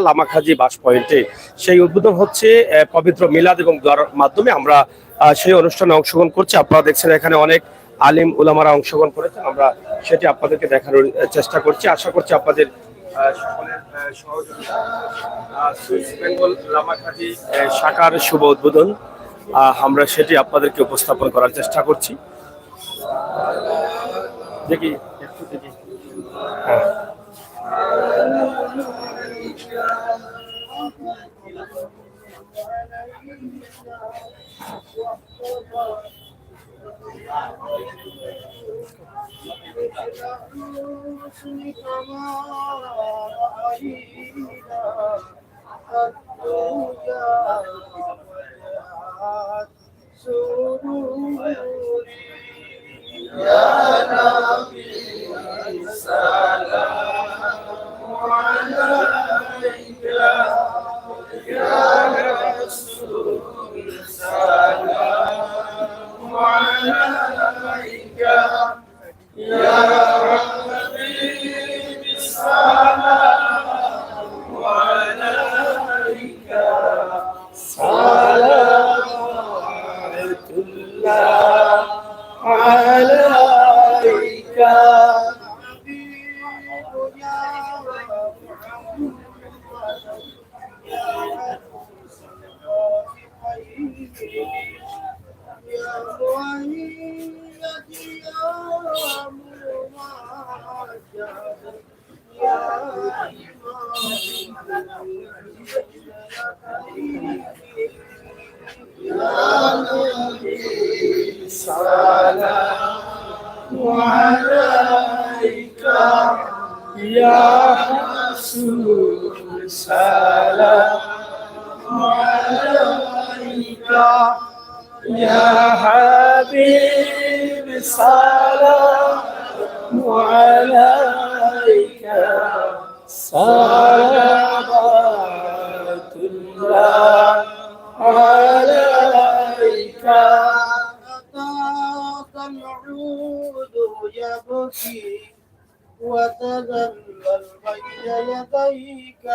লামাখাজি বাস পয়েন্টে সেই উদ্বোধন হচ্ছে পবিত্র মিলাদ এবং দোয়ার মাধ্যমে আমরা সেই অনুষ্ঠানে অংশগ্রহণ করছি। আপনারা দেখছেন এখানে অনেক আলিম উলামারা অংশগ্রহণ করেছেন, আমরা সেটি আপনাদেরকে দেখানোর চেষ্টা করছি। আশা করছি আপনাদের সকলের সহযোগিতা। সুইস বেঙ্গল লামাখাজি শাখার শুভ উদ্বোধন আমরা সেটি আপনাদেরকে উপস্থাপন করার চেষ্টা করছি। দেখি একটু দেখি। হ্যাঁ, وتذلل بين يديك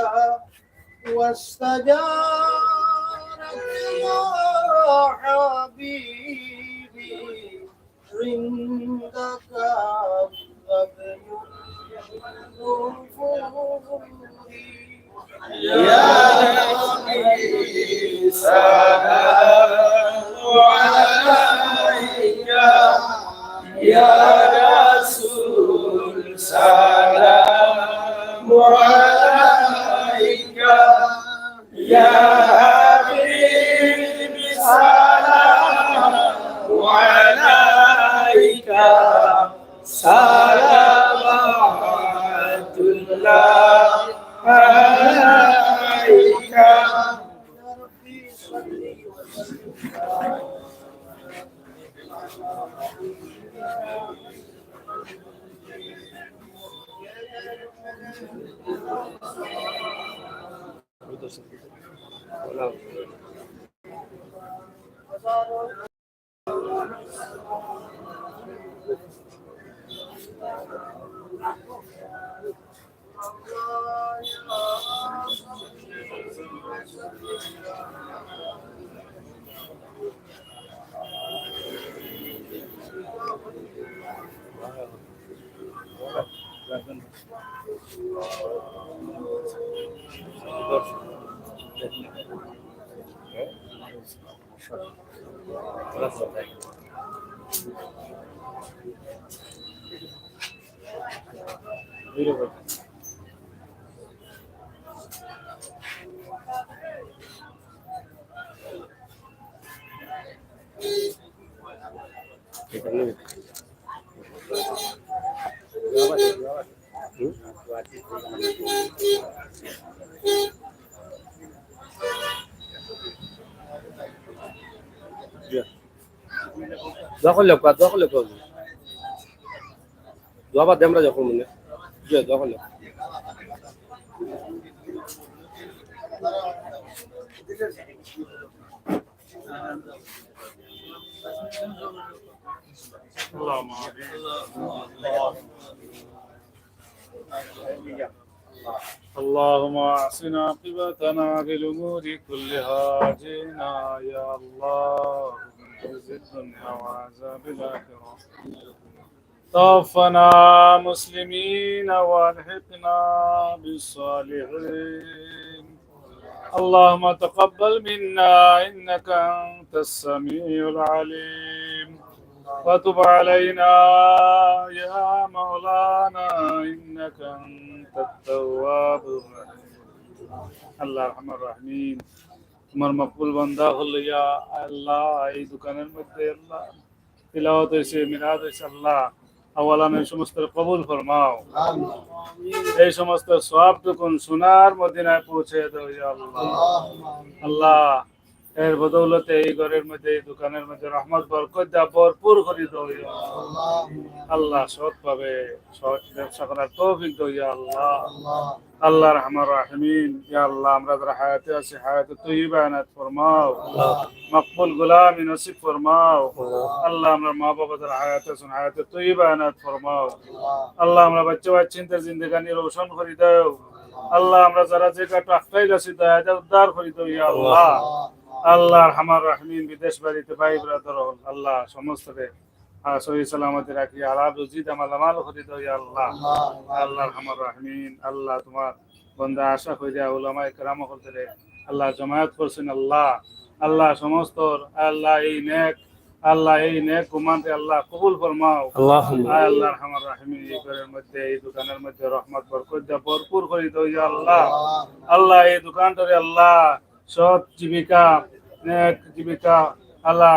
واستجارك يا حبيبي عندك الذبل يا ربي سلام عليك يا رسول سلام عليك يا حبيب سلام عليك صلوات الله عليك যখন লোক দোয়া দেমরা যখন মনে যখন اللهم أحسن عاقبتنا في الأمور كلها جئنا يا الله من خزي الدنيا وعذاب الآخرة توفنا مسلمين والحقنا بالصالحين اللهم تقبل منا إنك أنت السميع العليم وتب علينا يا مولانا إنك أنت التواب الرحيم আল্লাহ রহমান রহিম তোমার মকবুল বান্দা হল ইয়া আল্লাহ এই দোকানের মধ্যে আল্লাহ তিলাওয়াত হয়েছে মিলাদ হয়েছে আল্লাহ আওয়ালানের সমস্ত কবুল ফরমাও এই সমস্ত সওয়াবটুকুন সোনার মদিনায় পৌঁছে দাও ইয়া আল্লাহ আল্লাহ এর বদৌলতে এই ঘরের মধ্যে এই দোকানের মধ্যে রহমত বরকত দা ভরপুর করে দাও ইয়া আল্লাহ আল্লাহ সৎ পাবে সৎ ব্যবসা করার তৌফিক দাও ইয়া আল্লাহ আল্লাহ রহমান রাহিমিন ইয়া আল্লাহ আমরা যারা হায়াতে আছি হায়াতে তৈয়বা আনাত ফরমাও মকবুল গোলামি নসিব ফরমাও আল্লাহ আমরা মা বাবা যারা হায়াতে আছেন হায়াতে তৈয়বা আনাত ফরমাও আল্লাহ আমরা বাচ্চা বাচ্চিন্তার জিন্দেগানি রোশন করে দাও আল্লাহ আমরা যারা যে কাটা আখতাইল আছি দয়া উদ্ধার করে দাও ইয়া আল্লাহ আল্লাহ রহমান রাহিমিন বিদেশ বাড়িতে ভাই ব্রাদার আল্লাহ সমস্ত সহি সালামতি রাখি আলাপ রুজিদ আমাল করে দাও ইয়া আল্লাহ আল্লাহ রহমান রাহিমিন আল্লাহ তোমার বন্দা আশা করে উলামায়ে কেরাম করতে আল্লাহ জমায়েত করছেন আল্লাহ আল্লাহ সমস্ত আল্লাহ এই নেক গুমানতে আল্লাহ কবুল ফরমাও আল্লাহ রহমান রাহিমিন এই ঘরের মধ্যে এই দোকানের মধ্যে রহমত বরকত দা ভরপুর করে দাও ইয়া আল্লাহ আল্লাহ এই দোকানটারে আল্লাহ সৎ জীবিকা নেক জীবিকা আল্লাহ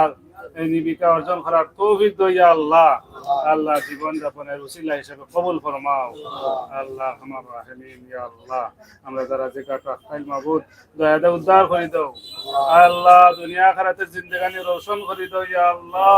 এই জীবিকা অর্জন করার তৌফিক দাও ইয়া আল্লাহ আল্লাহ জীবন যাপনের উসিলা হিসেবে কবুল ফরমাও আল্লাহ রহমান রাহিমিন ইয়া আল্লাহ আমরা যারা যে কাটা খাইল মাবুদ দয়া দে উদ্ধার করে দাও আল্লাহ দুনিয়া আখিরাতের জিন্দেগানি রোশন করে দাও ইয়া আল্লাহ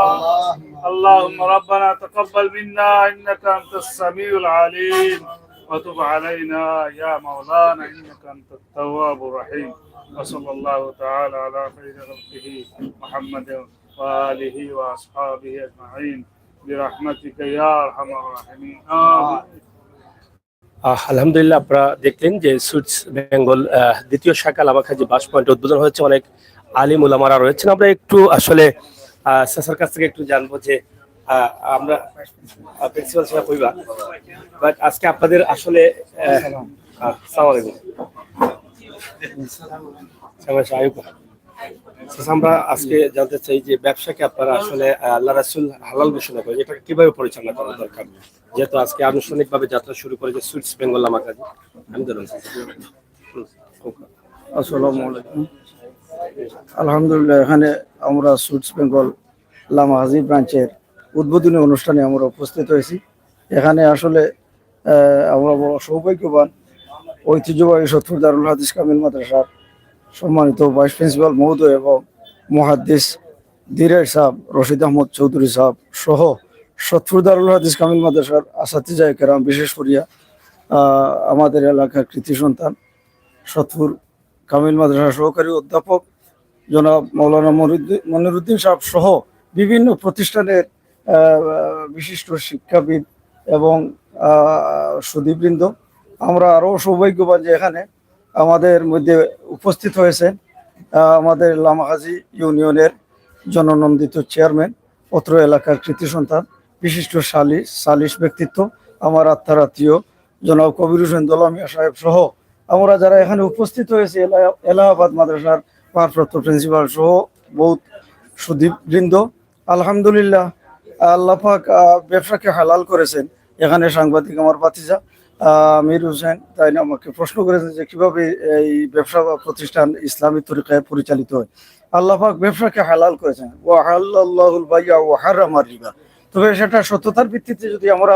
আল্লাহুম্মা রাব্বানা তাকাব্বাল মিন্না ইন্নাকা আনতাস সামিউল আলিম وتب علينا يا مولانا إنك أنت التواب الرحيم وصلى الله تعالى على خير خلقه محمد وآله وأصحابه أجمعين برحمتك يا أرحم الراحمين آمين আলহামদুলিল্লাহ আপনারা দেখলেন যে সুইটস বেঙ্গল দ্বিতীয় শাখা লামাখাজি বাস পয়েন্ট উদ্বোধন হয়েছে অনেক আলিম উলামারা রয়েছেন আমরা একটু আসলে স্যার কাছ থেকে একটু জানবো যে আমরা প্রিন্সিপাল সাহেব কইবা বাট আজকে আপনাদের আসলে আসসালামু আলাইকুম আমরা আজকে জানতে চাই যে ব্যবসাকে আপনারা আসলে আল্লাহ রাসূল হালাল ঘোষণা করে এটাকে কিভাবে পরিচালনা করা দরকার যেহেতু আজকে আনুষ্ঠানিকভাবে যাত্রা শুরু করেছে সুইটস বেঙ্গল লামাখাজি আসসালামু আলাইকুম আলহামদুলিল্লাহ এখানে আমরা সুইটস বেঙ্গল লামাখাজি ব্রাঞ্চের উদ্বোধনী অনুষ্ঠানে আমরা উপস্থিত হয়েছি এখানে আসলে আমরা বড় সৌভাগ্যবান ঐতিহ্যবাহী সতপুর দারুল হাদিস কামিল মাদ্রাসার সম্মানিত ভাইস প্রিন্সিপাল মহোদয় এবং মুহাদ্দিস দিরের সাহেব রশিদ আহমদ চৌধুরী সাহেব সহ সতপুর দারুল হাদিস কামিল মাদ্রাসার আসাতিজায়ে কেরাম বিশেষ করিয়া আমাদের এলাকার কৃতি সন্তান সতপুর কামিল মাদ্রাসার সহকারী অধ্যাপক জনাব মৌলানা মনিরুদ্দিন সাহেব সহ বিভিন্ন প্রতিষ্ঠানের বিশিষ্ট শিক্ষাবিদ এবং সুধীবৃন্দ আমরা আরও সৌভাগ্যবান যে এখানে আমাদের মধ্যে উপস্থিত হয়েছেন আমাদের লামাখাজি ইউনিয়নের জননন্দিত চেয়ারম্যান অত্র এলাকার কৃতি সন্তান বিশিষ্ট সালিশ ব্যক্তিত্ব আমার আত্মার আত্মীয় জনাব কবির হোসেন দোলামিয়া সাহেব সহ আমরা যারা এখানে উপস্থিত হয়েছি এলাহাবাদ মাদ্রাসার ভারপ্রাপ্ত প্রিন্সিপাল সহ বহুত সুধীবৃন্দ আলহামদুলিল্লাহ আল্লাহ পাক ব্যবসাকে হালাল করেছেন এখানে সাংবাদিক আমার ভাতিজা আমির হোসেন তাই আমাকে প্রশ্ন করেছেন যে কিভাবে এই ব্যবসা বা প্রতিষ্ঠান ইসলামী তরিকায় পরিচালিত হয় আল্লাহ পাক ব্যবসাকে হালাল করেছেন ওয়া হালাল্লাহুল বাইয়া ওয়া হারামার রিবা তবে সেটা সত্যতার ভিত্তিতে যদি আমরা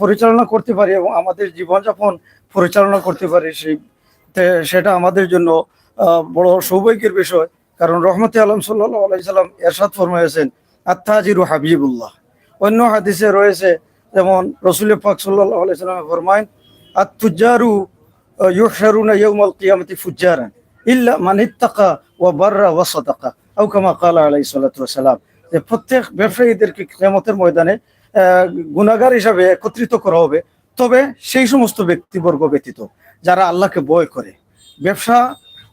পরিচালনা করতে পারি এবং আমাদের জীবনযাপন পরিচালনা করতে পারি সেটা আমাদের জন্য বড় সৌভাগ্যের বিষয় কারণ রহমতে আলম সাল্লাল্লাহু আলাইহি সাল্লাম এরশাদ ফরমায়েছেন আত-তাজিরু হাবিবুল্লাহ অন্য হাদিসে রয়েছে যেমন রাসূল পাক সাল্লাল্লাহু আলাইহি সাল্লাম ফরমায়েন আত-তুজারু ইউহশারুনা ইয়াউমাল কিয়ামাতি ফুজ্জারান ইল্লা মান ইত্তাকা ওয়া বাররা ওয়া সাদাকা আও কামা ক্বালা আলাইহিস সালাতু ওয়াস সালাম যে প্রত্যেক ব্যবসায়ীদেরকে কিয়ামতের ময়দানে গুনাহগার হিসাবে একত্রিত করা হবে তবে সেই সমস্ত ব্যক্তিবর্গ ব্যতীত যারা আল্লাহকে ভয় করে, ব্যবসা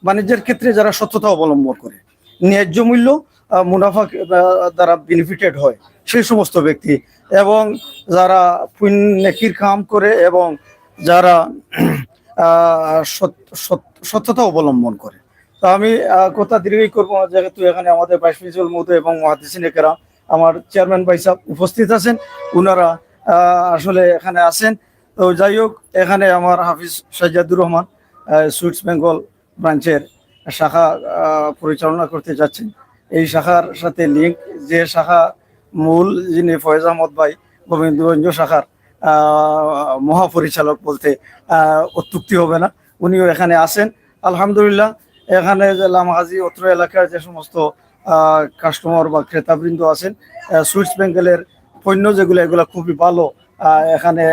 বাণিজ্যের ক্ষেত্রে যারা সততা অবলম্বন করে, ন্যায্য মূল্য মুনাফা দ্বারা বেনিফিটেড হয় সেই সমস্ত ব্যক্তি, এবং যারা নেকির কাম করে এবং যারা সততা অবলম্বন করে। তো আমি কথা দীর্ঘই করবো না, যেহেতু এখানে আমাদের ভাইস প্রিন্সিপাল মহোদয় এবং মুহাদ্দিসিন কেরাম, আমার চেয়ারম্যান ভাই সাহেব উপস্থিত আছেন, ওনারা আসলে এখানে আছেন। তো যাই হোক, এখানে আমার হাফিজ সাজ্জাদুর রহমান সুইটস বেঙ্গল ব্রাঞ্চের শাখা পরিচালনা করতে যাচ্ছেন। এই শাখার সাথে লিঙ্ক, যে শাখা মূল যিনি ফয়েজ আহমদ ভাই গোবিন্দগঞ্জ শাখার মহাপরিচালক বলতে অত্যুক্তি হবে না, উনিও এখানে আছেন। আলহামদুলিল্লাহ, এখানে যে লামহাজি অত্র এলাকার যে সমস্ত কাস্টমার বা ক্রেতাবৃন্দ আছেন, সুইটস বেঙ্গলের পণ্য যেগুলো, এগুলো খুবই ভালো। এখানে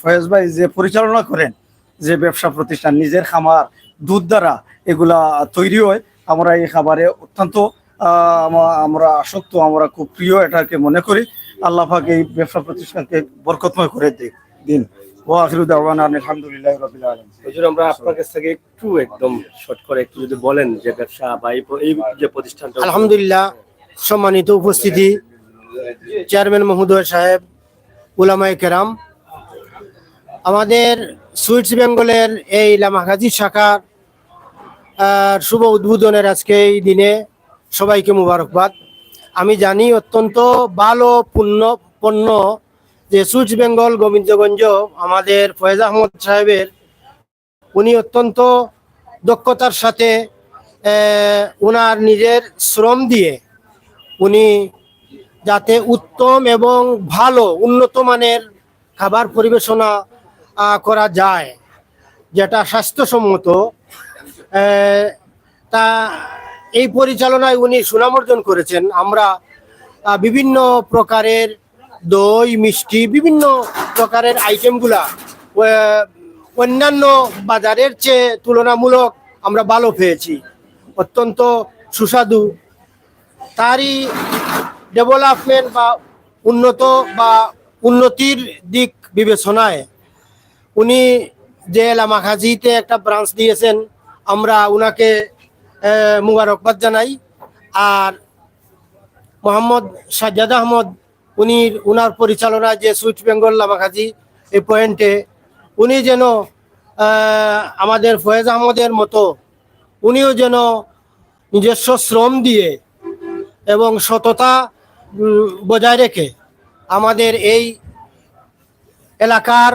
ফয়েজ ভাই যে পরিচালনা করেন, যে ব্যবসা প্রতিষ্ঠান, নিজের খামার, দুধ দ্বারা এগুলা তৈরি হয়, আমরা এই খাবারে অত্যন্ত আমরা আসক্ত, আমরা খুব প্রিয় এটাকে মনে করি। আল্লাহ পাক এই ব্যবসা প্রতিষ্ঠানকে বরকতময় করে দিন। ওয়া আখিরু দাওয়ানা আলহামদুলিল্লাহি রাব্বিল আলামিন। হুজুর, আমরা আপনার কাছ থেকে একটু একদম শর্ট করে একটু যদি বলেন যে ব্যবসা বা এই যে প্রতিষ্ঠানটা। আলহামদুলিল্লাহ, সম্মানিত উপস্থিতি, চেয়ারম্যান মহোদয় সাহেব, উলামায়ে কেরাম, আমাদের সুইটস বেঙ্গলের এই লামাহাজি শাখার শুভ উদ্বোধনের আজকে এই দিনে সবাইকে মুবারকবাদ। আমি জানি অত্যন্ত ভালো পণ্য যে সুইটস বেঙ্গল গোবিন্দগঞ্জ, আমাদের ফয়েজ আহমদ সাহেবের, উনি অত্যন্ত দক্ষতার সাথে ওনার নিজের শ্রম দিয়ে উনি যাতে উত্তম এবং ভালো উন্নত মানের খাবার পরিবেশনা করা যায়, যেটা স্বাস্থ্যসম্মত, তা এই পরিচালনায় উনি সুনাম অর্জন করেছেন। আমরা বিভিন্ন প্রকারের দই, মিষ্টি, বিভিন্ন প্রকারের আইটেমগুলা অন্যান্য বাজারের চেয়ে তুলনামূলক আমরা ভালো পেয়েছি, অত্যন্ত সুস্বাদু। তারই ডেভেলপমেন্ট বা উন্নতির দিক বিবেচনায় উনি যে লামাহাজিতে একটা ব্রাঞ্চ দিয়েছেন, আমরা উনাকে মুবারকবাদ জানাই। আর মোহাম্মদ সাজ্জাদ আহমদ, উনার পরিচালনায় যে সুইটস বেঙ্গল লামাহাজি এই পয়েন্টে, উনি যেন আমাদের ফয়েজ আহমদের মতো উনিও যেন নিজস্ব শ্রম দিয়ে এবং সততা বজায় রেখে আমাদের এই এলাকার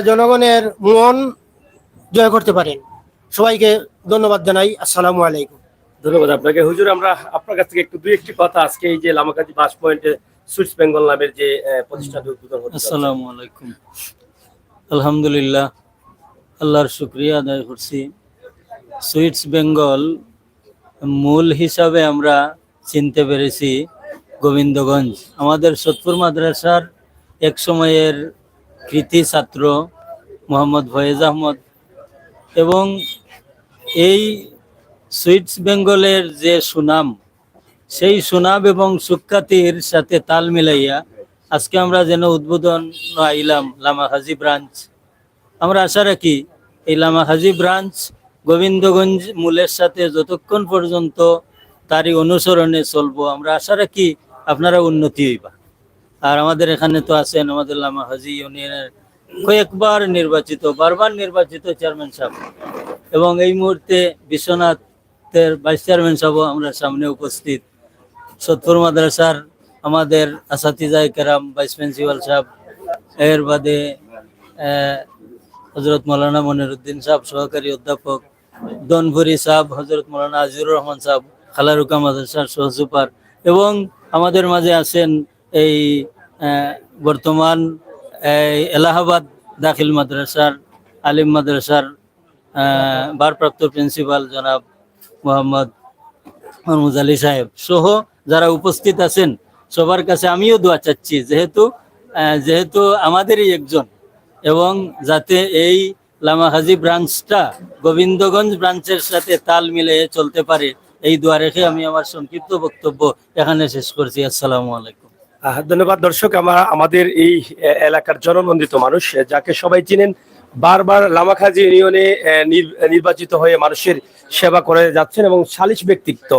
জনগণের মন জয় করতে পারেন। সবাইকে ধন্যবাদ জানাই। আসসালামু আলাইকুম। ধন্যবাদ আপনাকে হুজুর। আমরা আপনার কাছ থেকে একটু দুই একটি কথা, আজকে এই যে লামাকাজি বাস পয়েন্টে সুইটস বেঙ্গল নামের যে প্রতিষ্ঠানটি উদ্বোধন হচ্ছে। আসসালামু আলাইকুম। আলহামদুলিল্লাহ, আল্লাহর শুকরিয়া আদায় করছি। সুইটস বেঙ্গল মূল হিসাবে আমরা চিনতে পেরেছি গোবিন্দগঞ্জ, আমাদের সতপুর মাদ্রাসার এক সময়ের কৃতি ছাত্র মোহাম্মদ ফয়েজ আহমদ, এবং এই সুইটস বেঙ্গলের যে সুনাম, সেই সুনাম এবং সুখ্যাতির সাথে তাল মিলাইয়া আজকে আমরা যেন উদ্বোধন আইলাম লামাহাজি ব্রাঞ্চ। আমরা আশা রাখি এই লামাহাজি ব্রাঞ্চ গোবিন্দগঞ্জ মূলের সাথে যতক্ষণ পর্যন্ত তারই অনুসরণে চলবো, আমরা আশা রাখি আপনারা উন্নতি হইবা। আর আমাদের এখানে তো আছেন আমাদের লামাহাজি ইউনিয়নের বারবার নির্বাচিত চেয়ারম্যান সাহেব, এবং এই মুহূর্তে বিশ্বনাথের ভাইস চেয়ারম্যান সাহেব আমরা সামনে উপস্থিত। সতপুর মাদ্রাসার আমাদের আসাতিজায়ে কেরাম, ভাইস প্রিন্সিপাল সাহেব, এর বাদে হজরত মৌলানা মনিরুদ্দিন সাহেব, সহকারী অধ্যাপক, দনভুরি সাহেব, হজরত মৌলানা আজিজুর রহমান সাহেব, খালারুকা মাদ্রাসার সহসুপার, এবং আমাদের মাঝে আছেন এই বর্তমান এলাহাবাদ দাখিল মাদ্রাসার আলিম মাদ্রাসার ভারপ্রাপ্ত প্রিন্সিপাল জনাব মোহাম্মদ হরমুজ আলী সাহেব সহ যারা উপস্থিত আছেন, সবার কাছে আমিও দোয়া চাচ্ছি, যেহেতু আমাদেরই একজন, এবং যাতে এই লামাহাজি ব্রাঞ্চটা গোবিন্দগঞ্জ ব্রাঞ্চের সাথে তাল মিলিয়ে চলতে পারে, এই দোয়া রেখে আমি আমার সংক্ষিপ্ত বক্তব্য এখানে শেষ করছি। আসসালামু আলাইকুম। ধন্যবাদ দর্শক। আমাদের এই এলাকার জননন্দিত মানুষ, যাকে সবাই চিনেন, বারবার লামাখাজি ইউনিয়নে নির্বাচিত হয়ে মানুষের সেবা করে যাচ্ছেন এবং সালিশ ব্যক্তিত্ব।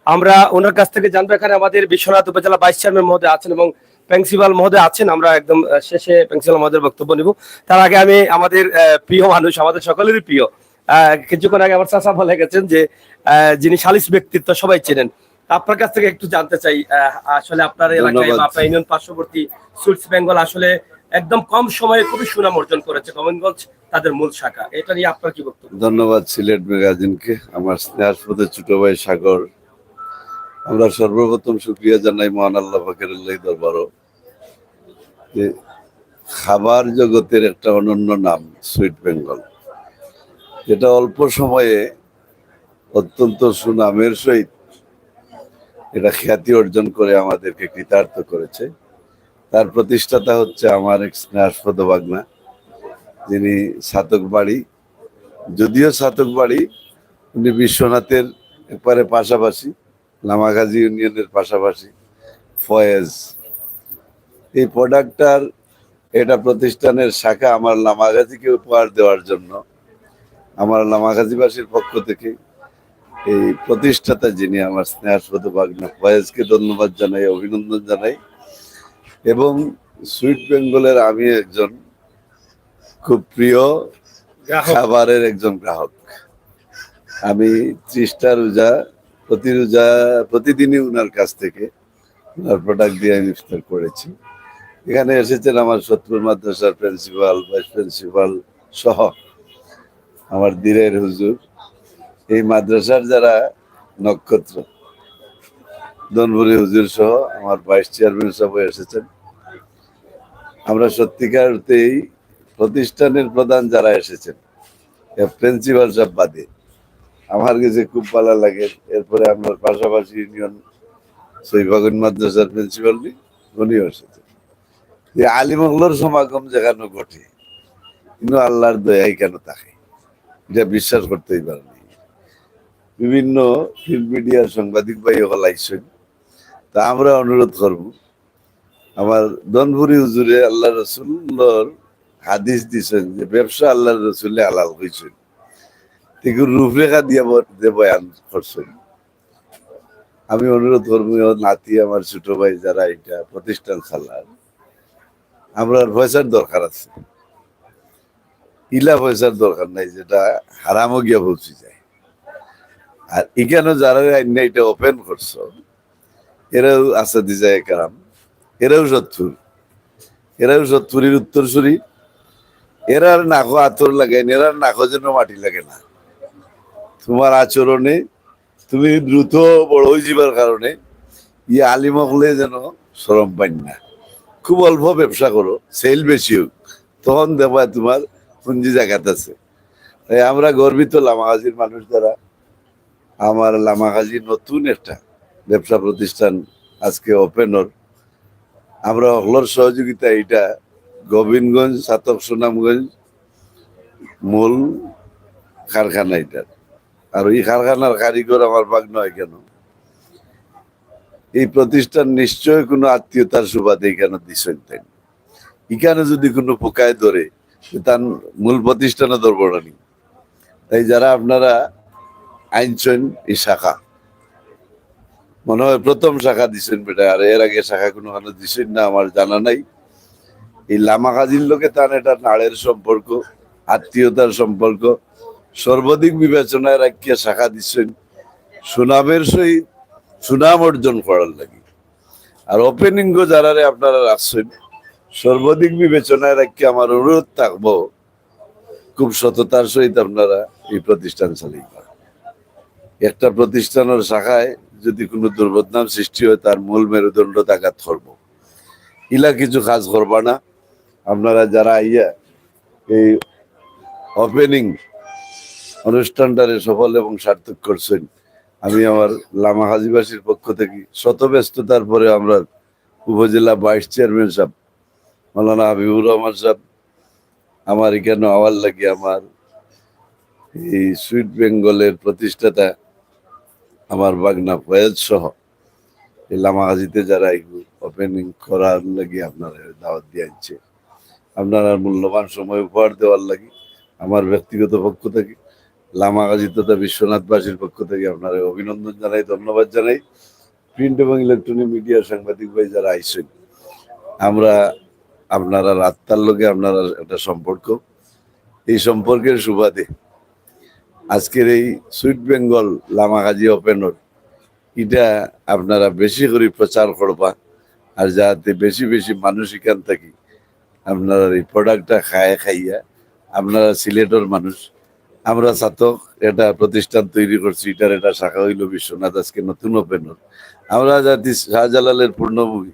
আমরা ওনার কাছ থেকে জানবো। এখানে আমাদের বিশ্বনাথ উপজেলা ভাইস চেয়ারম্যান মহোদয় আছেন এবং প্রিন্সিপাল মহোদয় আছেন। আমরা একদম শেষে প্রিন্সিপাল মহোদয়ের বক্তব্য নিব। তার আগে আমি আমাদের প্রিয় মানুষ, আমাদের সকলেরই প্রিয়, কিছুক্ষণ আগে আমার চাচা বলে গেছেন যে যিনি সালিশ ব্যক্তিত্ব সবাই চেনেন, আপনার কাছ থেকে একটু জানতে চাই, আসলে আপনার এলাকায় বা আপনার ইউনিয়ন পার্শ্ববর্তী সুইটস বেঙ্গল আসলে একদম কম সময়ে খুবই সুনাম অর্জন করেছে, গোবিন্দগঞ্জ তাদের মূল শাখা, এটা নিয়ে আপনার কি বক্তব্য? ধন্যবাদ সিলেট ম্যাগাজিনকে, আমার স্নেহাস্পদ ছোট ভাই সাগর। আমরা সর্বপ্রথম শুকরিয়া জানাই মহান আল্লাহ পাকের দরবারও যে খাবার জগতের একটা অনন্য নাম সুইট বেঙ্গল, যেটা অল্প সময়ে অত্যন্ত সুনামের সহিত এটা খ্যাতি অর্জন করে আমাদেরকে কৃতার্থ করেছে। তার প্রতিষ্ঠাতা হচ্ছে আমার এক স্নেহাস্পদ বাগনা, যিনি ছাতক বাড়ি, যদিও ছাতক বাড়ি, উনি বিশ্বনাথের একবারে পাশাপাশি, লামাগাজী ইউনিয়নের পাশাপাশি ফয়েজ। এই প্রোডাক্টটার এটা প্রতিষ্ঠানের শাখা আমার লামাগাজীকে উপহার দেওয়ার জন্য আমার লামাগাজীবাসীর পক্ষ থেকে এই প্রতিষ্ঠাতা যিনি আমার স্নেহাস্পদ বাগনা ফয়েজকে ধন্যবাদ জানাই, অভিনন্দন জানাই। এবং সুইট বেঙ্গলের আমি একজন খুব প্রিয় খাবারের একজন গ্রাহক। আমি 30টা রোজা প্রতিদিনই উনার কাছ থেকে উনার প্রোডাক্ট দিয়ে আমি ইফতার করেছি। এখানে এসেছেন আমার সতপুর মাদ্রাসার প্রিন্সিপাল, ভাইস প্রিন্সিপাল সহ আমার দিরের হুজুর, এই মাদ্রাসার যারা নক্ষত্র, দনবুরি হুজুর সহ আমার ভাইস চেয়ারম্যান সবাই এসেছেন। আমরা সত্যিকার অর্থেই প্রতিষ্ঠানের প্রধান যারা এসেছেন, প্রিন্সিপাল সাহেব বাদে, আমার কাছে খুব ভালো লাগে। এরপরে আমার পাশাপাশি ইউনিয়ন সৈবাগন মাদ্রাসার প্রিন্সিপাল উনিও এসেছেন। যে আলিমগুলোর সমাগম যেখানে ঘটে, কিন্তু আল্লাহর দয়াই কেন থাকে, এটা বিশ্বাস করতেই পারেনি। বিভিন্ন ফিল্ম মিডিয়ার সাংবাদিক ভাই হল আইসেন, তা আমরা অনুরোধ করব, আমার দনপুরি হুজুরে আল্লাহ রসুল্লর হাদিস দিছেন যে ব্যবসা আল্লাহ রসুল্লে হালাল হয়েছেন, রূপরেখা দিয়ে বয়ান করছেন। আমি অনুরোধ করবো নাতি, আমার ছোট ভাই যারা এটা প্রতিষ্ঠান চালার, আমরা পয়সার দরকার আছে, ইলা পয়সার দরকার নাই, যেটা হারামও গিয়া পৌঁছে যায়। আর এখানে যারা এটা ওপেন করছো, এরাও আছে দিজায় কারাম, এরাও সত্তরের উত্তরসূরি, এরার নাকো আতর লাগাই, এরার নাকো যেন মাটি লাগে না। তোমার আচরণে তুমি দ্রুত বড় হয়ে যাবার কারণে আলিমকলে যেন শরম পাই না। খুব অল্প ব্যবসা করো, সেল বেশি হোক, তখন দেখবা তোমার পুঞ্জি জায়গাত আছে। তাই আমরা গর্বিত লামাগাজীর মানুষ দ্বারা আমার লামাগাজীর নতুন একটা ব্যবসা প্রতিষ্ঠান আজকে ওপেনর। আমরা হলর সহযোগিতা এটা গোবিন্দগঞ্জ, ছাতক, সুনামগঞ্জ মূল কারখানা এটার। আর এই কারখানার কারিগর আমার ভাগ নয় কেন, এই প্রতিষ্ঠান নিশ্চয় কোনো আত্মীয়তার সুবাদে এখানে দিচ্ছেন। তাই এখানে যদি কোনো পোকায় ধরে, তার মূল প্রতিষ্ঠানে ধরবো না। তাই যারা আপনারা আইনছেন এই শাখা, মনে হয় প্রথম শাখা দিচ্ছেন বেটা, আর এর আগে শাখা কোনোখানে দিচ্ছেন না আমার জানা নাই। এই লামাগাজির লোকে তার এটা নাড়ের সম্পর্ক, আত্মীয়তার সম্পর্ক সর্বাধিক বিবেচনায় রাখিয়া শাখা দিচ্ছেন সুনামের সহিত সুনাম অর্জন করার লাগে। আর ওপেনিং যারা আপনারা রাখছেন সর্বাধিক বিবেচনায় রাখিয়া আমার অনুরোধ থাকবো, খুব সততার সহিত আপনারা এই প্রতিষ্ঠান চালিয়ে করেন। একটা প্রতিষ্ঠানের শাখায় যদি কোনো দুর্বদনাম সৃষ্টি হয়, তার মূল মেরুদণ্ড আঘাত করবো। ইলা কিছু কাজ করবা না। আপনারা যারা আইয়া এই ওপেনিং অনুষ্ঠানটারে সফল এবং সার্থক করছেন, আমি আমার লামাগাজীবাসীর পক্ষ থেকে শত ব্যস্ততার পরে আমরা উপজেলা ভাইস চেয়ারম্যান সাহেব মৌলানা হাবিবুর রহমান সাহেব, আমার এখানে আওয়ার লাগে আমার এই সুইট বেঙ্গলের প্রতিষ্ঠাতা আমার বাগনা ফয়েজ সহ এই লামাগাজিতে যারা এগুলো ওপেনিং করার লাগি আপনারা দাওয়াত দিয়ে আনছে, আপনারা মূল্যবান সময় উপহার দেওয়ার লাগি আমার ব্যক্তিগত পক্ষ থেকে, লামাগাজি তথা বিশ্বনাথবাসীর পক্ষ থেকে আপনারা অভিনন্দন জানাই, ধন্যবাদ জানাই। প্রিন্ট এবং ইলেকট্রনিক মিডিয়ার সাংবাদিক ভাই যারা আইসেন, আমরা আপনারা রাত্তার লগে আপনারা একটা সম্পর্ক, এই সম্পর্কের সুবাদে আজকের এই সুইট বেঙ্গল লামাগাজি ওপেনর এটা আপনারা বেশি করে প্রচার করবা, আর যাতে বেশি বেশি মানুষ এখান থাকি আপনারা এই প্রোডাক্টটা খাইয়া, আপনারা সিলেটের মানুষ, আমরা ছাতক এটা প্রতিষ্ঠান তৈরি করছি, এটার এটা শাখা হইল বিশ্বনাথ, আজকে নতুন ওপেনর। আমরা জাতি শাহজালালের পূর্ণভূমি,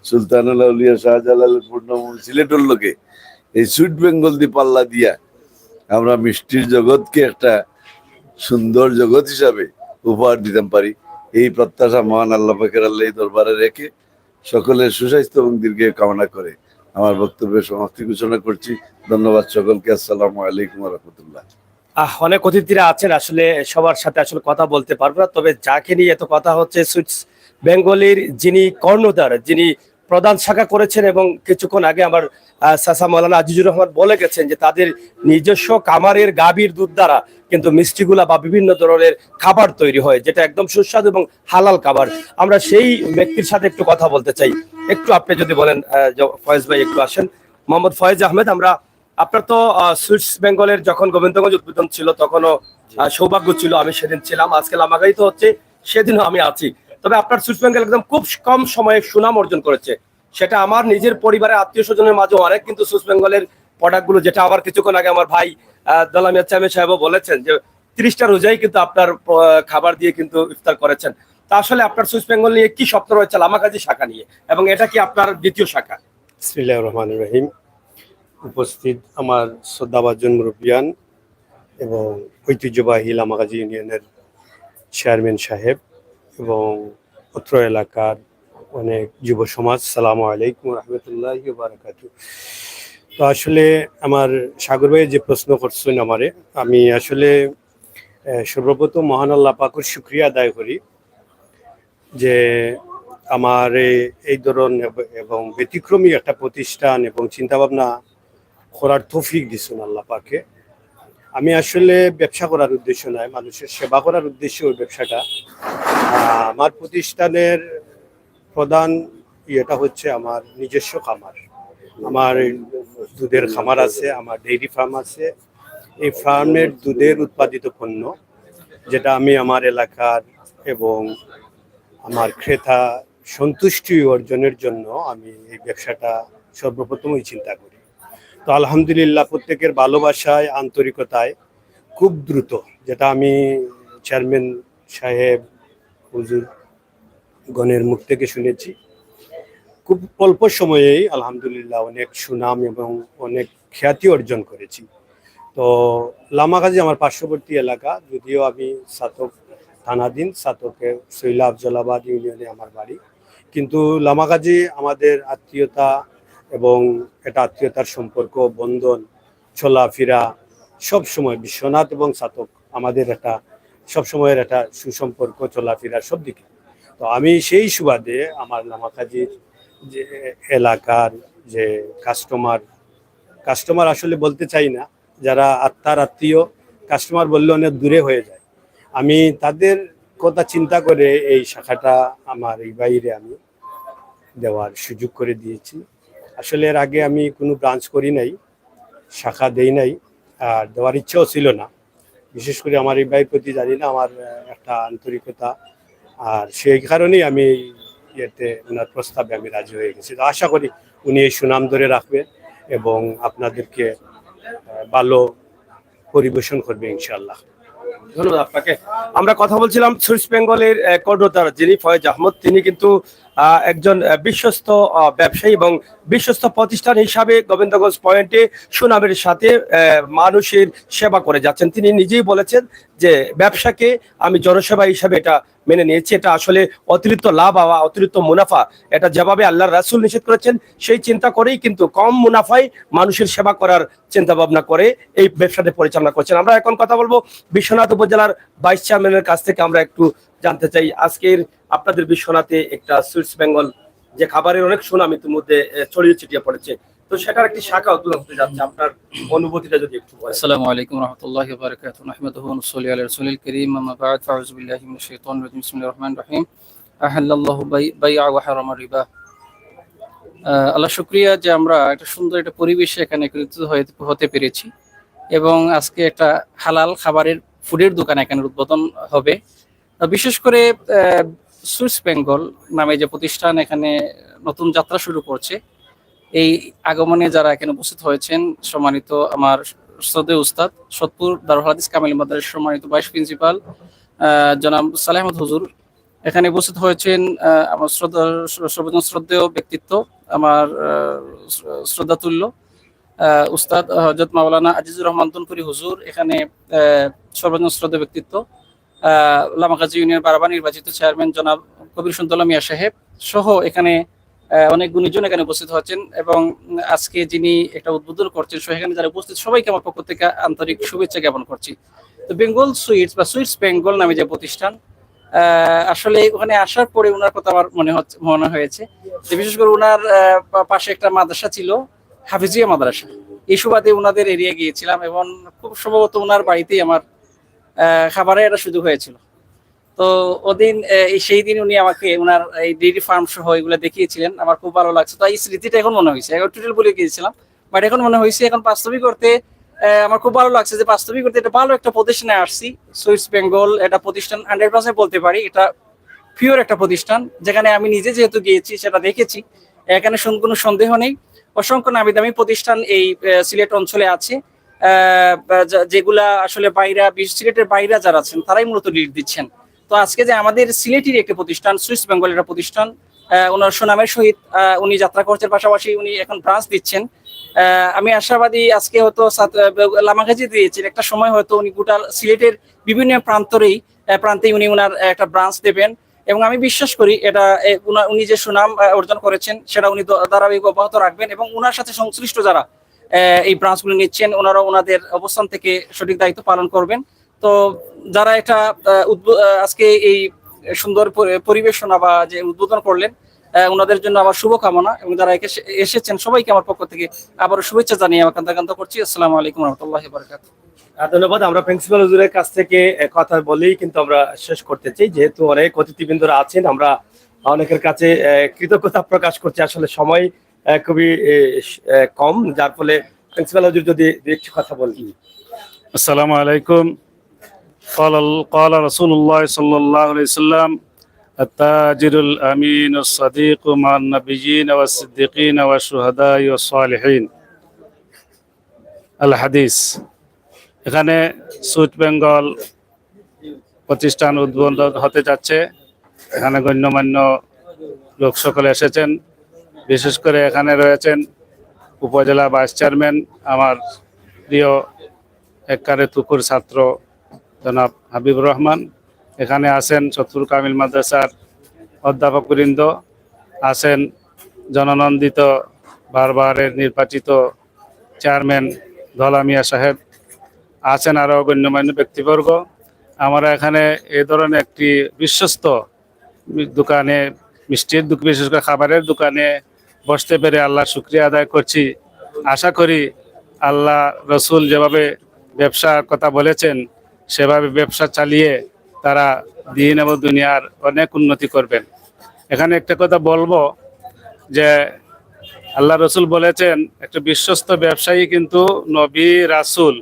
সুলতানুল আউলিয়া শাহজালালের পূর্ণভূমি সিলেটের লোকে এই সুইট বেঙ্গল দিয়ে পাল্লা দিয়া আমরা মিষ্টির জগৎকে একটা সুন্দর জগৎ হিসাবে উপহার দিতে পারি, এই প্রত্যাশা মহান আল্লাহ পাকের আল্লাহ দরবারে রেখে সকলের সুস্বাস্থ্য এবং দীর্ঘ কামনা করে আমার বক্তব্যের সমাপ্তি ঘোষণা করছি। ধন্যবাদ সকলকে। আসসালামু আলাইকুম ওয়া রাহমাতুল্লাহ। অনেক অতিথিরা আছেন, আসলে সবার সাথে আসলে কথা বলতে পারবো না, তবে যাকে নিয়ে এত কথা হচ্ছে সুইটস বেঙ্গলের যিনি কর্ণধার, যিনি প্রধান শাখা করেছেন, এবং কিছুক্ষণ আগে আমার চাচা মৌলানা আজিজুর রহমান বলে গেছেন যে তাদের নিজস্ব কামারের গাভীর দুধ দ্বারা কিন্তু মিষ্টিগুলা বা বিভিন্ন ধরনের খাবার তৈরি হয়, যেটা একদম সুস্বাদু এবং হালাল খাবার। আমরা সেই ব্যক্তির সাথে একটু কথা বলতে চাই। একটু আপনি যদি বলেন, ফয়েজ ভাই একটু আসেন। মোহাম্মদ ফয়েজ আহমেদ, আপনার তো সুইটস বেঙ্গলের যখন গোবিন্দগঞ্জ উদ্বোধন ছিল তখনও সৌভাগ্য ছিল, আমি সেদিন ছিলাম। আজকে লামাগাই তো হচ্ছে, সেদিনও আমি আছি। তবে আপনার সুইটস বেঙ্গল একদম খুব কম সময়ে সুনাম অর্জন করেছে, সেটা আমার নিজের পরিবারের আত্মীয় স্বজনের মাঝে অনেক কিন্তু সুইটস বেঙ্গলের প্রোডাক্টগুলো, যেটা আবার কিছুক্ষণ আগে আমার ভাই দলামিয়া চামে সাহেবও বলেছেন যে 30টা রোজাই কিন্তু আপনার খাবার দিয়ে কিন্তু ইফতার করেছেন। তা আসলে আপনার সুইটস বেঙ্গল নিয়ে কি স্বপ্ন রয়েছে লামাগাজি শাখা নিয়ে, এবং এটা কি আপনার দ্বিতীয় শাখা? বিসমিল্লাহির রহমানির রহিম। উপস্থিত আমার শ্রদ্ধাভাজন মুরব্বিয়ান এবং ঐতিহ্যবাহী লামাগাজি ইউনিয়নের চেয়ারম্যান সাহেব এবং অত্র এলাকার অনেক যুব সমাজ, সালামু আলাইকুম রহমতুল্লাহি ওয়া বারাকাতুহু। তো আসলে আমার সাগর ভাই যে প্রশ্ন করছেন আমারে, আমি আসলে সর্বপ্রথম মহান আল্লাহ পাকের শুকরিয়া আদায় করি যে আমার এই ধরনের এবং ব্যতিক্রমী একটা প্রতিষ্ঠান এবং চিন্তাভাবনা করার তৌফিক দিচ্ছেন আল্লাহ পাকে। আমি আসলে ব্যবসা করার উদ্দেশ্য নয়, মানুষের সেবা করার উদ্দেশ্যে ওই ব্যবসাটা। আমার প্রতিষ্ঠানের প্রধান ইয়েটা হচ্ছে আমার নিজস্ব খামার। আমার দুধের খামার আছে, আমার ডেইরি ফার্ম আছে। এই ফার্মের দুধের উৎপাদিত পণ্য যেটা আমি আমার এলাকার এবং আমার ক্রেতা সন্তুষ্টি অর্জনের জন্য আমি এই ব্যবসাটা সর্বপ্রথমই চিন্তা করি। তো আলহামদুলিল্লাহ প্রত্যেকের ভালোবাসায়, আন্তরিকতায় খুব দ্রুত, যেটা আমি চেয়ারম্যান সাহেব হুজুর গণের মুখ থেকে শুনেছি, খুব অল্প সময়েই আলহামদুলিল্লাহ অনেক সুনাম এবং অনেক খ্যাতি অর্জন করেছি। তো লামাগাজি আমার পার্শ্ববর্তী এলাকা, যদিও আমি ছাতক থানাধীন, ছাতকের শৈলা আফজলাবাদ ইউনিয়নে আমার বাড়ি, কিন্তু লামাগাজি আমাদের আত্মীয়তা এবং এটা আত্মীয়তার সম্পর্ক, বন্ধন, চলাফেরা সব সময় বিশ্বনাথ এবং ছাতক আমাদের একটা সবসময়ের একটা সুসম্পর্ক, চলাফেরা সব দিকে। তো আমি সেই সুবাদে আমার লামাগাজির যে এলাকার যে কাস্টমার আসলে বলতে চাই না, যারা আত্মার আত্মীয়, কাস্টমার বললে অনেক দূরে হয়ে যায়, আমি তাদের কথা চিন্তা করে এই শাখাটা আমার এই বাইরে আমি দেওয়ার সুযোগ করে দিয়েছি। আসলে এর আগে আমি কোনো ব্রাঞ্চ করি নাই, শাখা দেই নাই, আর দেওয়ার ইচ্ছাও ছিল না। বিশেষ করে আমার এই ভাইয়ের প্রতি জানি না আমার একটা আন্তরিকতা, আর সেই কারণেই আমি ইয়েতে ওনার প্রস্তাবে আমি রাজি হয়ে গেছি। তো আশা করি উনি এই সুনাম ধরে রাখবেন এবং আপনাদেরকে ভালো পরিবেশন করবে ইনশাআল্লাহ। ধন্যবাদ আপনাকে। আমরা কথা বলছিলাম সুইটস বেঙ্গলের কর্ণধার যিনি ফয়েজ আহমদ, তিনি কিন্তু একজন বিশ্বস্ত ব্যবসায়ী এবং বিশ্বস্ত প্রতিষ্ঠান হিসাবে গোবিন্দগঞ্জ পয়েন্টে সুনামের সাথে মানুষের সেবা করে যাচ্ছেন। তিনি নিজেই বলেছেন যে ব্যবসাকে আমি জনসেবা হিসাবে এটা মেনে নিয়েছি, এটা আসলে অতিরিক্ত লাভ বা অতিরিক্ত মুনাফা, এটা যেভাবে আল্লাহর রাসূল নিষেধ করেছেন সেই চিন্তা করেই কিন্তু কম মুনাফায় মানুষের সেবা করার চিন্তা ভাবনা করে এই ব্যবসাটি পরিচালনা করছেন। আমরা এখন কথা বলবো বিশ্বনাথ উপজেলার ভাইস চেয়ারম্যানের কাছ থেকে। আমরা একটু জানতে চাই আজকের আপনাদের বিশ্বনাথে একটা সুইটস বেঙ্গল যে খাবারের অনেক সুনাম ইতিমধ্যে ছড়িয়ে ছিটিয়ে পড়েছে, তো সেটার একটি শাখা উদ্বোধন হতে যাচ্ছে, আপনার অনুভূতিটা যদি একটু বলেন। السلام عليكم ورحمة الله وبركاته نحمده ونصلي على رسول الكريم أما بعد فأعوذ بالله من الشيطان الرجيم بسم الله الرحمن الرحيم أحل الله بيع وحرم الربا আল্লাহ শুকরিয়া যে আমরা একটা সুন্দর একটা পরিবেশে এখানে একত্রিত হতে পেরেছি এবং আজকে একটা হালাল খাবারের ফুডের দোকান এখানে উদ্বোধন হবে। বিশেষ করে সুইটস বেঙ্গল নামে যে প্রতিষ্ঠান এখানে নতুন যাত্রা শুরু করছে, এই আগমনে যারা এখানে উপস্থিত হয়েছেন সম্মানিত আমার শ্রদ্ধেয় উস্তাদ সতপুর দারুল হাদিস কামিল মাদ্রাসার সম্মানিত ভাইস প্রিন্সিপাল জনাব সালেহ আহমদ হুজুর, এখানে উপস্থিত হয়েছেন আমার সর্বজন শ্রদ্ধেয় ব্যক্তিত্ব, আমার শ্রদ্ধাতুল্য উস্তাদ হযরত মাওলানা আজিজুর রহমান তুনপুরি হুজুর, এখানে সর্বজন শ্রদ্ধেয় ব্যক্তিত্ব লামাগাজী ইউনিয়ন বারবার নির্বাচিত চেয়ারম্যান জনাব কবির সুন্দরুল্লাহ মিয়া সাহেব সহ এখানে অনেক গুণীজন এখানে উপস্থিত হচ্ছেন এবং আজকে যিনি একটা উদ্বোধন করছেন সেখানে যারা উপস্থিত সবাইকে আমার পক্ষ থেকে আন্তরিক শুভেচ্ছা জ্ঞাপন করছি। তো বেঙ্গল সুইটস বা সুইটস বেঙ্গল নামে যে প্রতিষ্ঠান, আসলে ওখানে আসার পরে ওনার কথা আমার মনে হয়েছে যে বিশেষ করে ওনার পাশে একটা মাদ্রাসা ছিল, হাফিজিয়া মাদ্রাসা, এই সুবাদে ওনাদের এরিয়া গিয়েছিলাম এবং খুব সম্ভবত ওনার বাড়িতেই আমার খাবারের একটা সুযোগ হয়েছিল। তো ওদিন সেই দিন উনি আমাকে ওনার এই ডেইরি ফার্ম সহ এগুলো দেখিয়েছিলেন, আমার খুব ভালো লাগছে। তো এই স্মৃতিটা এখন মনে হয়েছে, এখন টোটাল বলে গিয়েছিলাম বাট এখন মনে হয়েছে এখন বাস্তবিক করতে আমার খুব ভালো লাগছে যে বাস্তবিক করতে এটা ভালো একটা প্রতিষ্ঠানে আসছি। সুইটস বেঙ্গল এটা প্রতিষ্ঠান 100% বলতে পারি, এটা পিওর একটা প্রতিষ্ঠান যেখানে আমি নিজে যেহেতু গিয়েছি সেটা দেখেছি, এখানে কোনো সন্দেহ নেই। অসংখ্য নামি দামি প্রতিষ্ঠান এই সিলেট অঞ্চলে আছে, যেগুলা আসলে বাইরা সিলেটের বাইরা যারা আছেন তারাই মূলত লিড দিচ্ছেন। তো আজকে যে আমাদের সিলেটের একটি প্রতিষ্ঠান সুইটস বেঙ্গলের একটা প্রতিষ্ঠান, ওনার সুনামের সহিত উনি যাত্রা করছেন, পাশাপাশি উনি এখন ব্রাঞ্চ দিচ্ছেন। আমি আশাবাদী আজকে হয়তো লামাগাজী দিয়েছেন, একটা সময় হয়তো উনি গোটা সিলেটের বিভিন্ন প্রান্তেই উনি ওনার একটা ব্রাঞ্চ দেবেন এবং আমি বিশ্বাস করি এটা উনি যে সুনাম অর্জন করেছেন সেটা উনি ধারাবাহিক অব্যাহত রাখবেন এবং ওনার সাথে সংশ্লিষ্ট যারা এই ব্রাঞ্চগুলো নিচ্ছেন ওনারা ওনাদের অবস্থান থেকে সঠিক দায়িত্ব পালন করবেন। তো যারা এটা আজকে এই সুন্দর পরিবেশনা বা যে উদ্বোধন করলেন ওনাদের জন্য আমার শুভকামনা এবং যারা এসেছেন সবাইকে আমার পক্ষ থেকে আবারও শুভেচ্ছা জানিয়ে আমার কান্দাকান্ত করছি। আসসালামু আলাইকুম রহমতুল্লাহি ওয়া বারাকাতুহু। ধন্যবাদ। আমরা প্রিন্সিপাল হুজুরের কাছ থেকে কথা বলেই কিন্তু আমরা শেষ করতে চাই, যেহেতু অনেক অতিথিবৃন্দরা আছেন, আমরা অনেকের কাছে কৃতজ্ঞতা প্রকাশ করছি। আসলে সময় খুবই কম, যার ফলে প্রিন্সিপাল হুজুর যদি একটু কথা বলেন। আসসালামু আলাইকুম। قال رسول الله صلى الله عليه وسلم التاجر الأمين الصديق مع النبيين والصديقين والشهداء والصالحين الحديث। এখানে সুইট বেঙ্গল প্রতিষ্ঠান উদ্বোধন হতে যাচ্ছে, এখানে গণ্যমান্য লোক সকলে এসেছেন, বিশেষ করে এখানে রয়েছেন উপজেলা ভাইস চেয়ারম্যান আমার প্রিয় এককারে তুকুর ছাত্র জনাব হাবিবুর রহমান, এখানে আছেন সতপুর কামিল মাদ্রাসার অধ্যাপকবৃন্দ, আছেন জননন্দিত বারবারের নির্বাচিত চেয়ারম্যান ধলা মিয়া সাহেব, আছেন আরও গণ্যমান্য ব্যক্তিবর্গ। আমরা এখানে এই ধরনের একটি বিশ্বস্ত দোকানে মিষ্টির বিশেষ করে খাবারের দোকানে বসতে পেরে আল্লাহ শুকরিয়া আদায় করছি। আশা করি আল্লাহ রসুল যেভাবে ব্যবসার কথা বলেছেন সেভাবে ব্যবসা চালিয়ে তারা দিন এবং দুনিয়ার অনেক উন্নতি করবেন। এখানে একটা কথা বলবো যে আল্লাহ রসুল বলেছেন একটা বিশ্বস্ত ব্যবসায়ী কিন্তু নবী রাসূল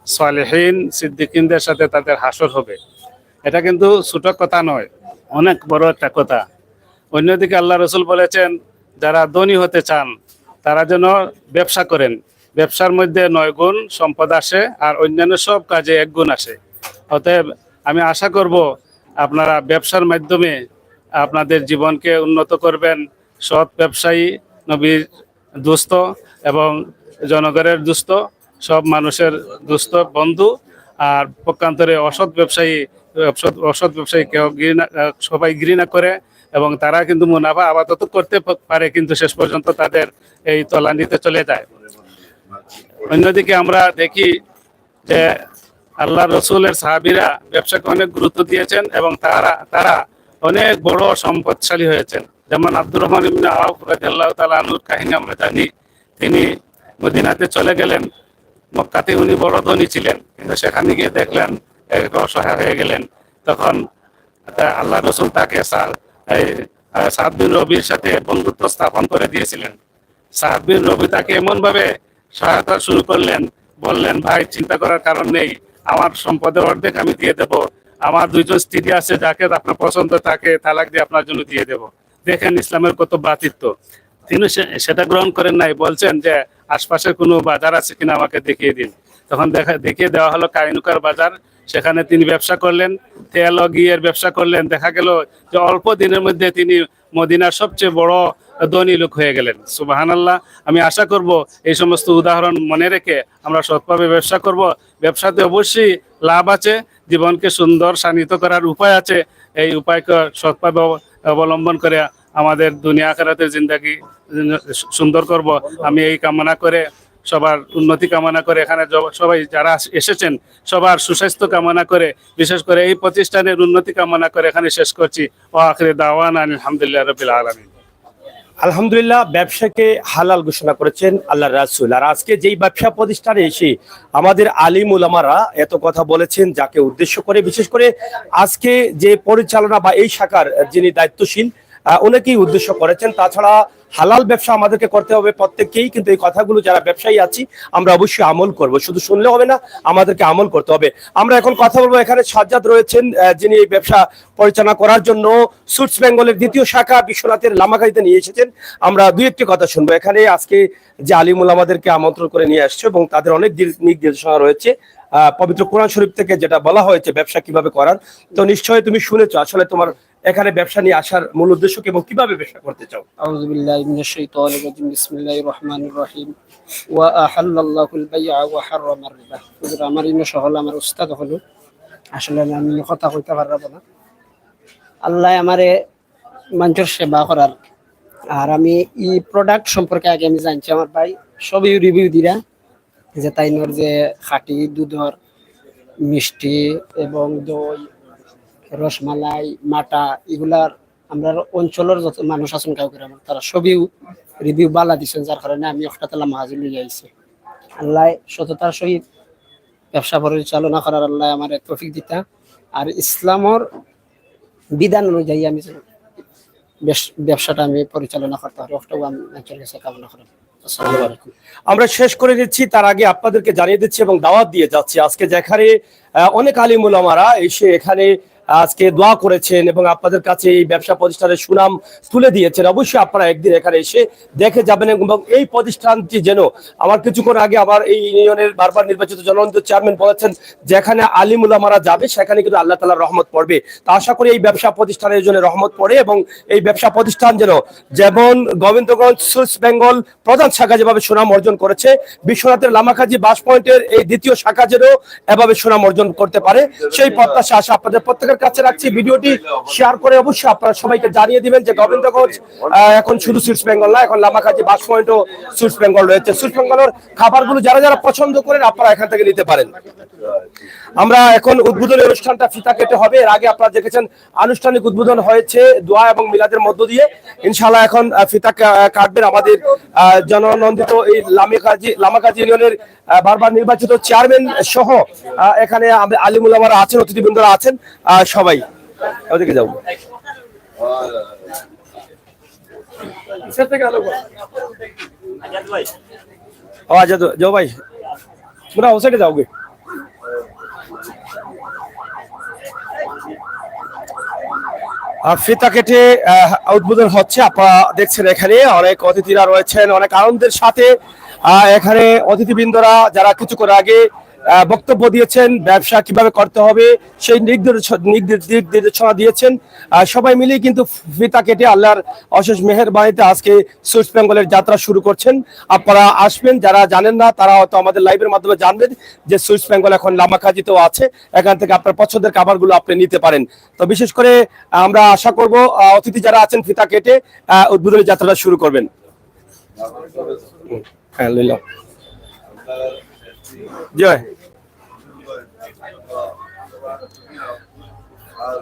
সালেহীন সিদ্দিকিনদের সাথে তাদের হাসর হবে। এটা কিন্তু ছোট কথা নয়, অনেক বড় একটা কথা। অন্যদিকে আল্লাহ রসুল বলেছেন যারা ধনী হতে চান তারা যেন ব্যবসা করেন, ব্যবসার মধ্যে 9 গুণ সম্পদ আসে আর অন্যান্য সব কাজে 1 গুণ আসে। অতএব আমি আশা করব আপনারা ব্যবসার মাধ্যমে আপনাদের জীবনকে উন্নত করবেন। সৎ ব্যবসায়ী নবীর দুস্থ এবং জনগণের দুস্থ, সব মানুষের দুস্থ বন্ধু, আর পক্ষান্তরে অসৎ ব্যবসায়ী কেউ সবাই ঘৃণা করে এবং তারা কিন্তু মুনাফা আপাতত করতে পারে কিন্তু শেষ পর্যন্ত তাদের এই তলানিতে চলে যায়। অন্যদিকে আমরা দেখি যে আল্লাহ রসুলের সাহাবীরা ব্যবসাকে অনেক গুরুত্ব দিয়েছেন এবং তারা অনেক বড় সম্পদশালী হয়েছেন। যেমন আব্দুর রহমান ইবনে আউফ রাদিয়াল্লাহু তাআলা আনহুর কাহিনী আমরা জানি। তিনি মদিনাতে চলে গেলেন, মক্কাতে উনি বড় ধনী ছিলেন, কিন্তু সেখানে গিয়ে দেখলেন এক অসহায় হয়ে গেলেন। তখন আল্লাহ রসুল তাকে সাদ বিন রবির সাথে বন্ধুত্ব স্থাপন করে দিয়েছিলেন। সাদ বিন রবি তাকে এমন ভাবে সহায়তা শুরু করলেন, বললেন, ভাই চিন্তা করার কারণ নেই, আমার সম্পদের অর্ধেক আমি দিয়ে দেব, আমার 2জন স্ত্রী আছে, যাকে আপনার পছন্দ তাকে তালাক দিয়ে আপনার জন্য দিয়ে দেব। দেখেন ইসলামের কত ভ্রাতৃত্ব। তিনি সেটা গ্রহণ করেন নাই, বলছেন যে আশপাশের কোনো বাজার আছে কিনা আমাকে দেখিয়ে দিন। তখন দেখিয়ে দেওয়া হলো কাইনুকার বাজার। সেখানে তিনি ব্যবসা করলেন, তেল ও ঘিয়ের ব্যবসা করলেন। দেখা গেল যে অল্প দিনের মধ্যে তিনি মদিনার সবচেয়ে বড় ধনী লোক হয়ে গেলেন। সুবহানাল্লাহ। আমি আশা করব এই সমস্ত উদাহরণ মনে রেখে আমরা সৎভাবে ব্যবসা করব। ব্যবসাতে অবশ্যই লাভ আছে, জীবনকে সুন্দর শানিত করার উপায় আছে। এই উপায়কে সৎভাবে অবলম্বন করে আমাদের দুনিয়া আখিরাতের জিন্দেগি সুন্দর করব। আমি এই কামনা করে, সবার উন্নতি কামনা করে, এখানে সবাই যারা এসেছেন সবার সুস্বাস্থ্য কামনা করে, বিশেষ করে এই প্রতিষ্ঠানের উন্নতি কামনা করে এখানে শেষ করছি। ওয়া আখিরু দাওয়ানা আলহামদুলিল্লাহি রাব্বিল আলামিন। আলহামদুলিল্লাহ, ব্যবসাকে হালাল ঘোষণা করেছেন আল্লাহর রাসূল। আর আজকে যেই ব্যবসা প্রতিষ্ঠানে এসে আমাদের আলিম উলামারা এত কথা বলেছেন, যাকে উদ্দেশ্য করে, বিশেষ করে আজকে যে পরিচালনা বা এই শাখার যিনি দায়িত্বশীল অনেকেই উদ্দেশ্য করেছেন। তাছাড়া হালাল ব্যবসা আমাদেরকে করতে হবে প্রত্যেককেই, কিন্তু এই কথাগুলো যারা ব্যবসায়ী আছি আমরা অবশ্যই আমল করব, শুধু শুনলে হবে না, আমাদেরকে আমল করতে হবে। আমরা এখন কথা বলবো, এখানে সাজ্জাদ রয়েছেন যিনি এই ব্যবসা পরিচালনা করার জন্য সুইটস বেঙ্গলের দ্বিতীয় শাখা বিশ্বনাথের লামাকাইতে নিয়ে এসেছেন। আমরা দুই একটি কথা শুনবো। এখানে আজকে যে আলিমুল আমাদেরকে আমন্ত্রণ করে নিয়ে আসছে এবং তাদের অনেক নির্দেশনা রয়েছে পবিত্র কোরআন শরীফ থেকে, যেটা বলা হয়েছে ব্যবসা কিভাবে করার। তো নিশ্চয়ই তুমি শুনেছো আসলে তোমার এখানে ব্যবসা নিয়ে আসার মূল উদ্দেশ্য কি এবং কিভাবে ব্যবসা করতে চাও? আউযু বিল্লাহি মিনাশ শাইতানির রাজিম। বিসমিল্লাহির রহমানির রহিম। ওয়া আহাল্লাল্লাহুল বাই'a ওয়া হাররামার রিবা। হুজুর আমার ইনো সহল আমার উস্তাদ হলো, আসলে আমি কথা কইতে পারব না। আল্লাহ আমারে মানুষের সেবা করার, আর আমি এই প্রোডাক্ট সম্পর্কে আগে আমি জানছি। আমার ভাই সবই রিভিউ দিরা যে তাইনোর যে খাঁটি দুধর মিষ্টি এবং দই, রসমালাই, মাটা, এগুলার আমরা অঞ্চলের যত মানুষ আছেন কাউকে তারা সবই রিভিউ বালা দিচ্ছেন, যার কারণে আমি অষ্টাতলা মাহাজুল লইয়া আইছি। আল্লাহ সততার সহিত ব্যবসা পরিচালনা করার আল্লাহ আমার তৌফিক দিতা, আর ইসলামর বিধান অনুযায়ী আমি ব্যবসাটা আমি পরিচালনা করতে পারি। অষ্টাও আমি অঞ্চলের কাছে কামনা করি। আসসালামু আলাইকুম। আমরা শেষ করে দিচ্ছি, তার আগে আপনাদেরকে জানিয়ে দিচ্ছি এবং দাওয়াত দিয়ে যাচ্ছি, আজকে যেখানে অনেক আলিম উলামারা এসে এখানে আজকে দোয়া করেছেন এবং আপনাদের কাছে এই ব্যবসা প্রতিষ্ঠানের সুনাম তুলে দিয়েছেন। অবশ্যই আপনারা একদিন এখানে এসে দেখে যাবেন এবং এই প্রতিষ্ঠানটি যেন, আমার কিছুক্ষণ আগে আমার এই ইউনিয়নের বারবার নির্বাচিত জননেতা চেয়ারম্যান বলেছেন, যেখানে আলিম উলামারা যাবে সেখানে কিন্তু আল্লাহ তাআলার রহমত পড়বে। তা আশা করি এই ব্যবসা প্রতিষ্ঠানের জন্য রহমত পড়ে এবং এই ব্যবসা প্রতিষ্ঠান যেন যেমন গোবিন্দগঞ্জ সুইটস বেঙ্গল প্রধান শাখা যেভাবে সুনাম অর্জন করেছে, বিশ্বনাথের লামাকাজি বাস পয়েন্টের এই দ্বিতীয় শাখা যেন এভাবে সুনাম অর্জন করতে পারে, সেই প্রত্যাশা আশা আপনাদের প্রত্যেকের কাছে রাখছি। ভিডিওটি শেয়ার করে অবশ্যই আপনারা সবাইকে জানিয়ে দিবেন যে গোবিন্দগঞ্জ এখন শুধু সুইটস বেঙ্গল না, এখন লামাকাজি বাস পয়েন্টও সুইটস বেঙ্গল রয়েছে। সুইটস বেঙ্গলের খাবারগুলো যারা যারা পছন্দ করেন আপনারা এখান থেকে নিতে পারেন। আমরা এখন উদ্বোধনী অনুষ্ঠানটা ফিতা কেটে হবে। এর আগে আপনারা দেখেছেন আনুষ্ঠানিক উদ্বোধন হয়েছে দোয়া এবং মিলাদের মধ্য দিয়ে। ইনশাআল্লাহ এখন ফিতা কাটবেন আমাদের জননন্দিত এই লামাকাজি ইউনিয়নের বারবার নির্বাচিত চেয়ারম্যান সহ এখানে আলিম উলামারা আছেন, অতিথিবৃন্দরা আছেন, সবাই ওদিকে যাও। আজাদ যাও ভাই, পুরা ও সাইডে যাওগে। ফিতা কেটে উদ্বোধন হচ্ছে। আপনারা দেখছেন এখানে অনেক অতিথিরা রয়েছেন, অনেক আনন্দের সাথে এখানে অতিথিবৃন্দরা যারা কিছুক্ষণ আগে বক্তব্য দিয়েছেন, ব্যবসা কিভাবে করতে হবে সেই নির্দেশনা দিয়েছেন। সবাই মিলে কিন্তু ফিতা কেটে আল্লাহর অশেষ মেহেরবানিতে আজকে সুইটস বেঙ্গলের যাত্রা শুরু করছেন। আপনারা আসবেন, যারা জানেন না তারা হয়তো আমাদের লাইভের মাধ্যমে জানবেন যে সুইটস বেঙ্গল এখন লামাকাজিতেও আছে, এখান থেকে আপনার পছন্দের খাবারগুলো আপনি নিতে পারেন। তো বিশেষ করে আমরা আশা করব অতিথি যারা আছেন ফিতা কেটে উদ্বোধনী যাত্রাটা শুরু করবেন। হ্যাঁ লইলাম, জয়। আর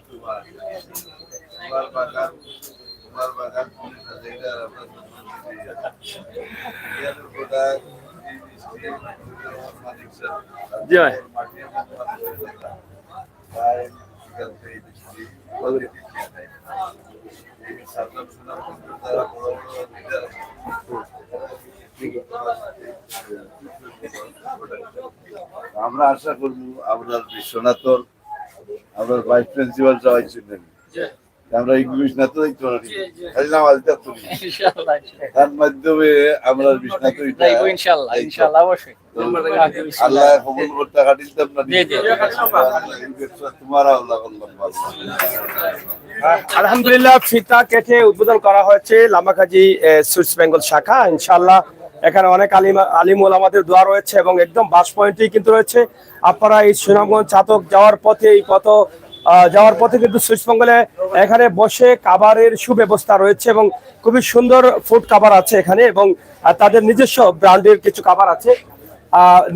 তোমার তোমার বাগান পুলিশ আছে এটা আমরা ইয়াদের প্রোডাক্ট জি ভাই। আমরা আশা করবো আপনার বিশ্বনাথর আপনার ভাইস প্রিন্সিপাল সবাই ছিলেন আমরা ইংলিশ না তো দেখতে পারি খালি নাম আলতা তুলি ইনশাআল্লাহ তার মাধ্যমে আমরা বিশ্বনাথ যাইবো ইনশাআল্লাহ ইনশাআল্লাহ অবশ্যই আল্লাহ কবুল করতে কাটিতাম না জি, জি। তোমার আল্লাহ করলাম ভালো আলহামদুলিল্লাহ ফিতা কেটে উদ্বোধন করা হয়েছে লামাকাজি সুইটস বেঙ্গল শাখা। ইনশাআল্লাহ এখানে অনেক আলিম ওলামাদের দোয়া রয়েছে এবং একদম বাস পয়েন্টেই কিন্তু রয়েছে। আপনারা এই সুনামগঞ্জ চাতক যাওয়ার পথে যাওয়ার পথে কিন্তু সুইটস বেঙ্গলে এখানে বসে খাবারের সুব্যবস্থা রয়েছে এবং খুবই সুন্দর ফুড খাবার আছে এখানে এবং তাদের নিজস্ব ব্র্যান্ডের কিছু খাবার আছে।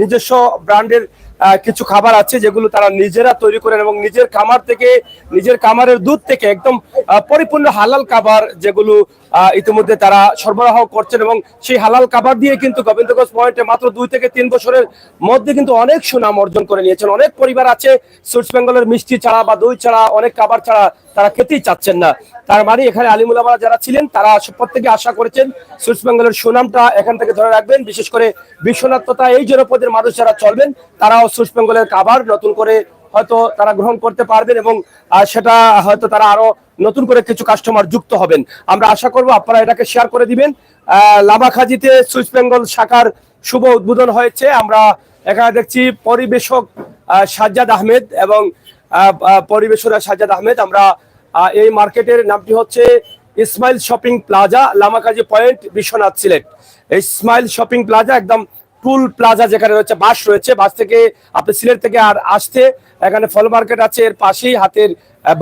নিজস্ব ব্র্যান্ডের কিছু খাবার আছে যেগুলো তারা নিজেরা তৈরি করেন এবং নিজের খামার থেকে নিজের খামারের দুধ থেকে একদম পরিপূর্ণ হালাল খাবার যেগুলো ইতিমধ্যে তারা সরবরাহ করছেন এবং সেই হালাল খাবার দিয়ে কিন্তু গোবিন্দগঞ্জ পয়েন্টে মাত্র 2 থেকে 3 বছরের মধ্যে কিন্তু অনেক সুনাম অর্জন করে নিয়েছেন। অনেক পরিবার আছে সুইটস বেঙ্গলের মিষ্টি ছাড়া বা দই ছাড়া অনেক খাবার ছাড়া তারা খেতেই চাচ্ছেন না। তার মানে এখানে আলিম উলামারা যারা ছিলেন তারা প্রত্যেকে আশা করেছেন সুইটস বেঙ্গলের সুনামটা এখান থেকে ধরে রাখবেন। বিশেষ করে বিশ্বনাথ তথা এই জনপদের মানুষ যারা চলবেন তারাও সুইটস বেঙ্গলের খাবার নতুন করে হয়তো তারা গ্রহণ করতে পারবেন এবং সেটা হয়তো তারা আরো নতুন করে কিছু কাস্টমার যুক্ত হবেন। আমরা আশা করব আপনারা এটাকে শেয়ার করে দিবেন। লামাখাজিতে সুইটস বেঙ্গল শাখার শুভ উদ্বোধন হয়েছে। আমরা এখানে দেখছি পরিবেশক সাজ্জাদ আহমেদ এবং পরিবেশনা সাজ্জাদ আহমেদ। আমরা এই মার্কেটের নামটি হচ্ছে Ismail shopping plaza, Lamakazi point, Biswanath, Sylhet. Ismail shopping plaza একদম টুল প্লাজা যেখানে রয়েছে বাস রয়েছে। বাস থেকে আপনি সিলেট থেকে আর আসতে এখানে ফল মার্কেট আছে এর পাশেই হাতের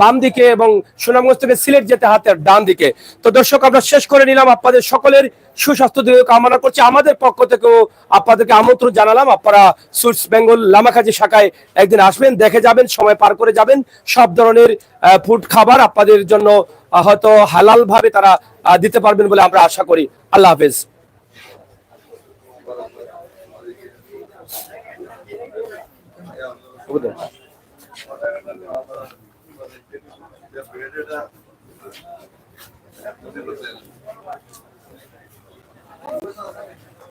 বাম দিকে এবং সুনামগঞ্জ থেকে সিলেট যেতে হাতের ডান দিকে। তো দর্শক আমরা শেষ করে নিলাম, আপনাদের সকলের সুস্বাস্থ্য কামনা করছি। আমাদের পক্ষ থেকেও আপনাদেরকে আমন্ত্রণ জানালাম, আপনারা সুইটস বেঙ্গল লামাকাজি শাখায় একদিন আসবেন, দেখে যাবেন, সময় পার করে যাবেন। সব ধরনের ফুড খাবার আপনাদের জন্য হয়তো হালাল ভাবে তারা দিতে পারবেন বলে আমরা আশা করি। আল্লাহ হাফেজ। এটা